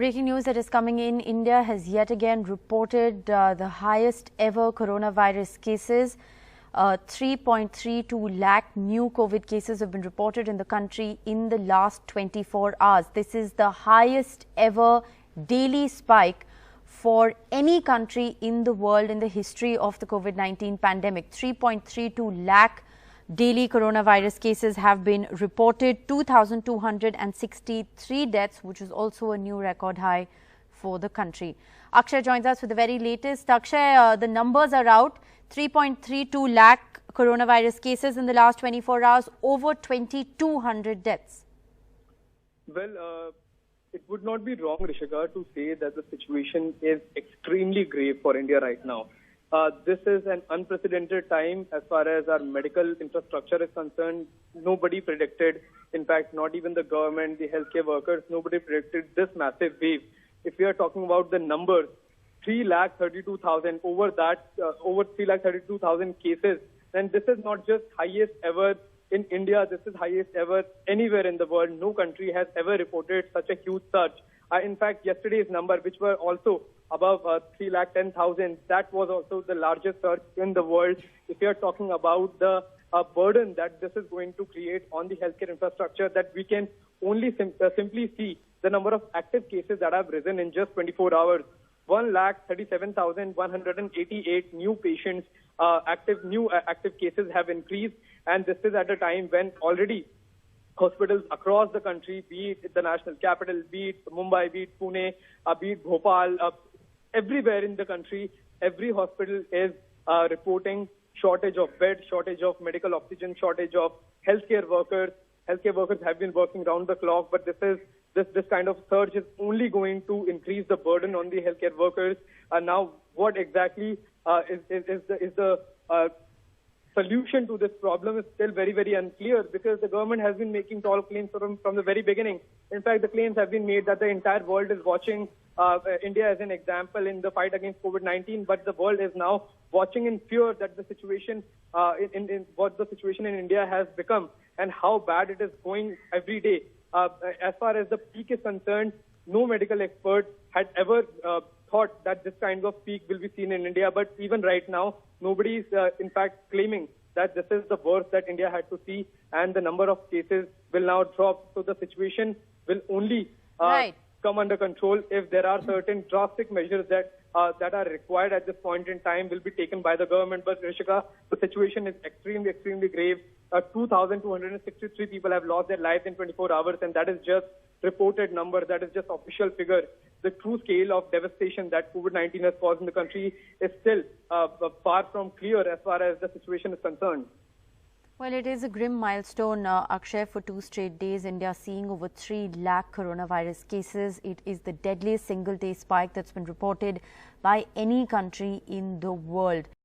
Breaking news that is coming in, India has yet again reported the highest ever coronavirus cases. 3.32 lakh new COVID cases have been reported in the country in the last 24 hours. This is the highest ever daily spike for any country in the world in the history of the COVID-19 pandemic. 3.32 lakh daily coronavirus cases have been reported, 2,263 deaths, which is also a new record high for the country. Akshay joins us with the very latest. Akshay, the numbers are out. 3.32 lakh coronavirus cases in the last 24 hours, over 2,200 deaths. Well, it would not be wrong, Rishika, to say that the situation is extremely grave for India right now. This is an unprecedented time as far as our medical infrastructure is concerned. Nobody predicted, in fact, not even the government, the healthcare workers, nobody predicted this massive wave. If we are talking about the numbers, 3,32,000, over 3,32,000 cases, and this is not just highest ever in India, this is highest ever anywhere in the world. No country has ever reported such a huge surge. In fact, yesterday's number, which were also above 3,10,000, that was also the largest surge in the world. If you are talking about the burden that this is going to create on the healthcare infrastructure, that we can only simply see the number of active cases that have risen in just 24 hours. 1,37,188 new patients, active cases have increased, and this is at a time when already hospitals across the country, be it the national capital, be it Mumbai, be it Pune, be it Bhopal, everywhere in the country, every hospital is reporting shortage of beds, shortage of medical oxygen, shortage of healthcare workers. Healthcare workers have been working round the clock, but this kind of surge is only going to increase the burden on the healthcare workers. Now, what exactly is the solution to this problem is still very, very unclear, because the government has been making tall claims from the very beginning. In fact, the claims have been made that the entire world is watching India as an example in the fight against COVID-19, but the world is now watching in fear that the situation what the situation in India has become and how bad it is going every day. As far as the peak is concerned, no medical expert had ever thought that this kind of peak will be seen in India. But even right now, nobody is in fact claiming that this is the worst that India had to see, and the number of cases will now drop. So the situation will only come under control if there are certain drastic measures that are required at this point in time will be taken by the government. But Rishika, the situation is extremely, extremely grave. 2,263 people have lost their lives in 24 hours, and that is just reported number, that is just official figure. The true scale of devastation that COVID-19 has caused in the country is still far from clear as far as the situation is concerned. Well, it is a grim milestone, Akshay. For 2 straight days, India seeing over 3 lakh coronavirus cases. It is the deadliest single-day spike that's been reported by any country in the world.